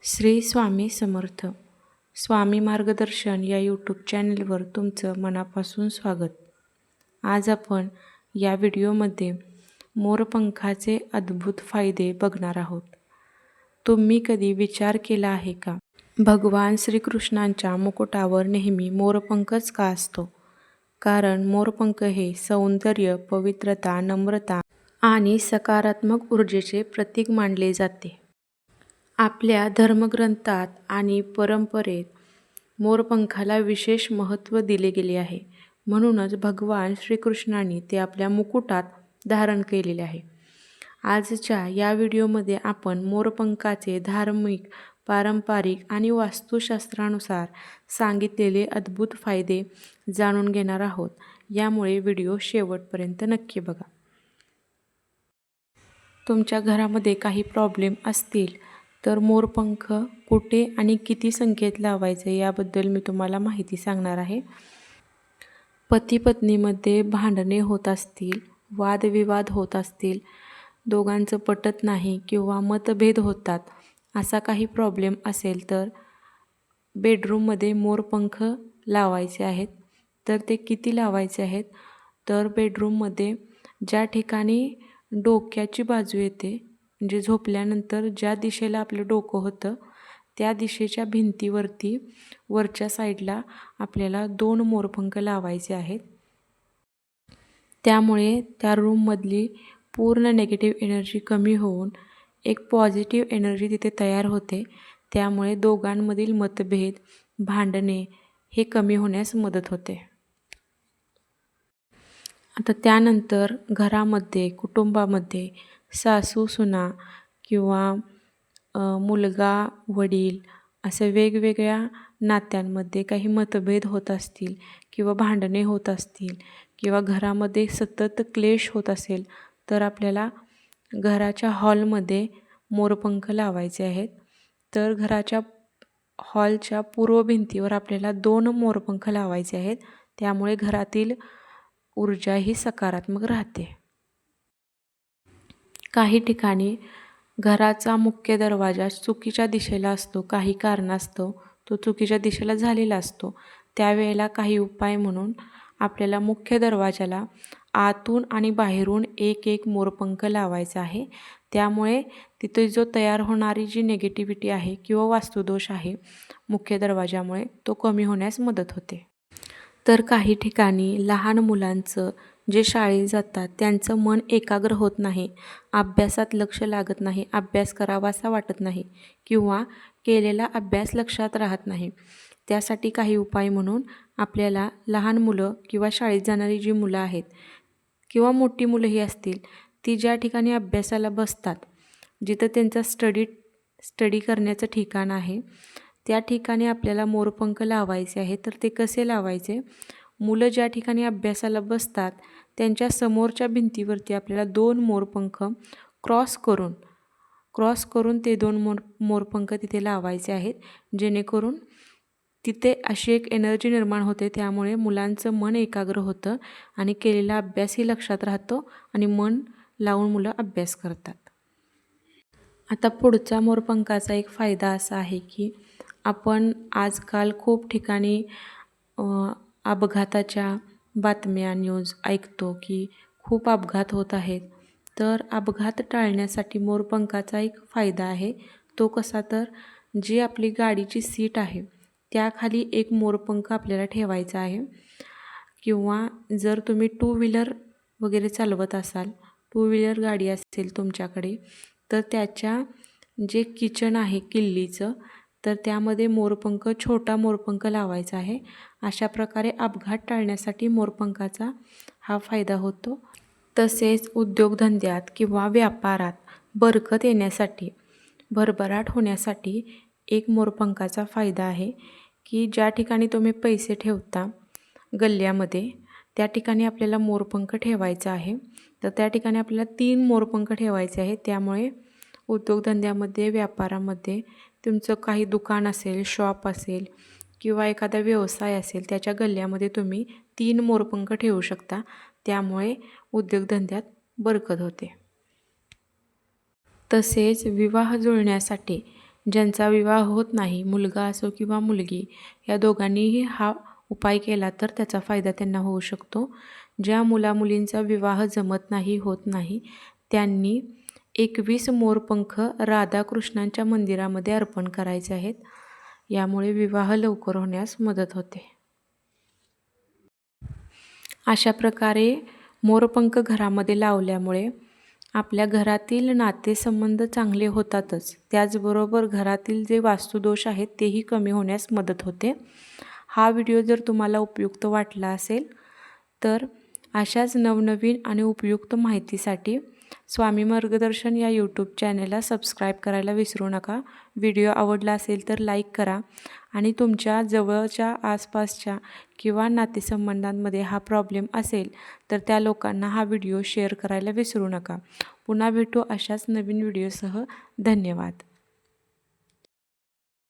श्री स्वामी समर्थ. स्वामी मार्गदर्शन या यूट्यूब चॅनलवर तुमचं मनापासून स्वागत. आज आपण या व्हिडिओमध्ये मोरपंखाचे अद्भुत फायदे बघणार आहोत. तुम्ही कधी विचार केला आहे का, भगवान श्रीकृष्णांच्या मुकुटावर नेहमी मोरपंखच का असतो? कारण मोरपंख हे सौंदर्य, पवित्रता, नम्रता आणि सकारात्मक ऊर्जेचे प्रतीक मानले जाते. आपल्या धर्मग्रंथात आणि परंपरेत मोरपंखाला विशेष महत्त्व दिले गेले आहे. म्हणूनच भगवान श्रीकृष्णांनी ते आपल्या मुकुटात धारण केलेले आहे. आजच्या या व्हिडिओमध्ये आपण मोरपंखाचे धार्मिक, पारंपरिक आणि वास्तुशास्त्रानुसार सांगितलेले अद्भुत फायदे जाणून घेणार आहोत. यामुळे व्हिडिओ शेवटपर्यंत नक्की बघा. तुमच्या घरामध्ये काही प्रॉब्लेम असतील तर मोरपंख कुठे आणि किती संख्येत लावायचे याबद्दल मी तुम्हाला माहिती सांगणार आहे. पती पत्नीमध्ये भांडणे होत असतील, वादविवाद होत असतील, दोघांचं पटत नाही किंवा मतभेद होतात, असा काही प्रॉब्लेम असेल तर बेडरूममध्ये मोरपंख लावायचे आहेत. तर ते किती लावायचे आहेत? तर बेडरूममध्ये ज्या ठिकाणी डोक्याची बाजू येते, म्हणजे झोपल्यानंतर ज्या दिशेला आपलं डोकं होतं त्या दिशेच्या भिंतीवरती वरच्या साईडला आपल्याला 2 मोरपंख लावायचे आहेत. त्यामुळे त्या रूममधली पूर्ण नेगेटिव्ह एनर्जी कमी होऊन एक पॉझिटिव्ह एनर्जी तिथे तयार होते. त्यामुळे दोघांमधील मतभेद, भांडणे हे कमी होण्यास मदत होते. आता त्यानंतर घरामध्ये, कुटुंबामध्ये सासू-सुना किंवा मुलगा वडील असे वेगवेगळ्या नात्यांमध्ये काही मतभेद होत असतील किंवा भांडणे होत असतील किंवा घरामध्ये सतत क्लेश होत असेल तर आपल्याला घराच्या हॉलमध्ये मोरपंख लावायचे आहेत. तर घराच्या हॉलच्या पूर्व भिंतीवर आपल्याला 2 मोरपंख लावायचे आहेत. त्यामुळे घरातील ऊर्जा ही सकारात्मक राहते. काही ठिकाणी घराचा मुख्य दरवाजा चुकीच्या दिशेला असतो, काही कारणास्तव तो चुकीच्या दिशेला झालेला असतो. त्यावेळेला काही उपाय म्हणून आपल्याला मुख्य दरवाजाला आतून आणि बाहेरून एक मोरपंख लावायचा आहे. त्यामुळे तिथे जो तयार होणारी जी निगेटिव्हिटी आहे किंवा वास्तुदोष आहे मुख्य दरवाजामुळे तो कमी होण्यास मदत होते. तर काही ठिकाणी लहान मुलांचं जे शाळेत जातात त्यांचं मन एकाग्र होत नाही, अभ्यासात लक्ष लागत नाही, अभ्यास करावासा वाटत नाही किंवा केलेला अभ्यास लक्षात राहत नाही. त्यासाठी काही उपाय म्हणून आपल्याला लहान मुलं किंवा शाळेत जाणारी जी मुलं आहेत किंवा मोठी मुलंही असतील, ती ज्या ठिकाणी अभ्यासाला बसतात, जिथं त्यांचा स्टडी करण्याचं ठिकाण आहे, त्या ठिकाणी आपल्याला मोरपंख लावायचे आहे. तर ते कसे लावायचे? मुलं ज्या ठिकाणी अभ्यासाला बसतात त्यांच्या समोरच्या भिंतीवरती आपल्याला 2 मोरपंख क्रॉस करून ते 2 मोरपंख तिथे लावायचे आहेत. जेणेकरून तिथे अशी एक एनर्जी निर्माण होते. त्यामुळे मुलांचं मन एकाग्र होतं आणि केलेला अभ्यासही लक्षात राहतो आणि मन लावून मुलं अभ्यास करतात. आता पुढचा मोरपंखाचा एक फायदा असा आहे की आपण आजकाल खूप ठिकाणी अपघाताच्या बातम्या, न्यूज ऐकतो की खूप अपघात होत आहेत. तर अपघात टाळण्यासाठी मोरपंखाचा एक फायदा आहे. तो कसा? तर जी आपली गाडीची सीट आहे त्याखाली एक मोरपंख आपल्याला ठेवायचा आहे. किंवा जर तुम्ही 2 व्हीलर वगैरे चालवत असाल, 2 व्हीलर गाडी असेल तुमच्याकडे, तर त्याच्या जे किचन आहे किल्लीचं, तर त्यामध्ये छोटा मोरपंख लावायचा आहे. अशा प्रकारे अपघात टाळण्यासाठी मोरपंखाचा हा फायदा होतो. तसेच उद्योगधंद्यात किंवा व्यापारात बरकत येण्यासाठी, भरभराट होण्यासाठी एक मोरपंखाचा फायदा आहे की ज्या ठिकाणी तुम्ही पैसे ठेवता गल्ल्यामध्ये, त्या ठिकाणी आपल्याला मोरपंख ठेवायचा आहे. तर त्या ठिकाणी आपल्याला 3 मोरपंख ठेवायचे आहेत. त्यामुळे उद्योगधंद्यामध्ये, व्यापारामध्ये तुमचं काही दुकान असेल, शॉप असेल किंवा एखादा व्यवसाय असेल, त्याच्या गल्ल्यामध्ये तुम्ही 3 मोरपंख ठेवू शकता. त्यामुळे उद्योगधंद्यात बरकत होते. तसेच विवाह जुळण्यासाठी ज्यांचा विवाह होत नाही, मुलगा असो किंवा मुलगी, या दोघांनीही हा उपाय केला तर त्याचा फायदा त्यांना होऊ शकतो. ज्या मुलामुलींचा विवाह जमत नाही, होत नाही, त्यांनी 21 मोरपंख राधाकृष्णांच्या मंदिरामध्ये अर्पण करायचे आहेत. यामुळे विवाह लवकर होण्यास मदत होते. अशा प्रकारे मोरपंख घरामध्ये लावल्यामुळे आपल्या घरातील नातेसंबंध चांगले होतातच, त्याचबरोबर घरातील जे वास्तुदोष आहेत तेही कमी होण्यास मदत होते. हा व्हिडिओ जर तुम्हाला उपयुक्त वाटला असेल तर अशाच नवनवीन आणि उपयुक्त माहितीसाठी स्वामी मार्गदर्शन या यूट्यूब चॅनलला सबस्क्राईब करायला विसरू नका. व्हिडिओ आवडला असेल तर लाईक करा आणि तुमच्या जवळच्या आसपासच्या किंवा नातेसंबंधांमध्ये हा प्रॉब्लेम असेल तर त्या लोकांना हा व्हिडिओ शेअर करायला विसरू नका. पुन्हा भेटू अशाच नवीन व्हिडिओसह. धन्यवाद.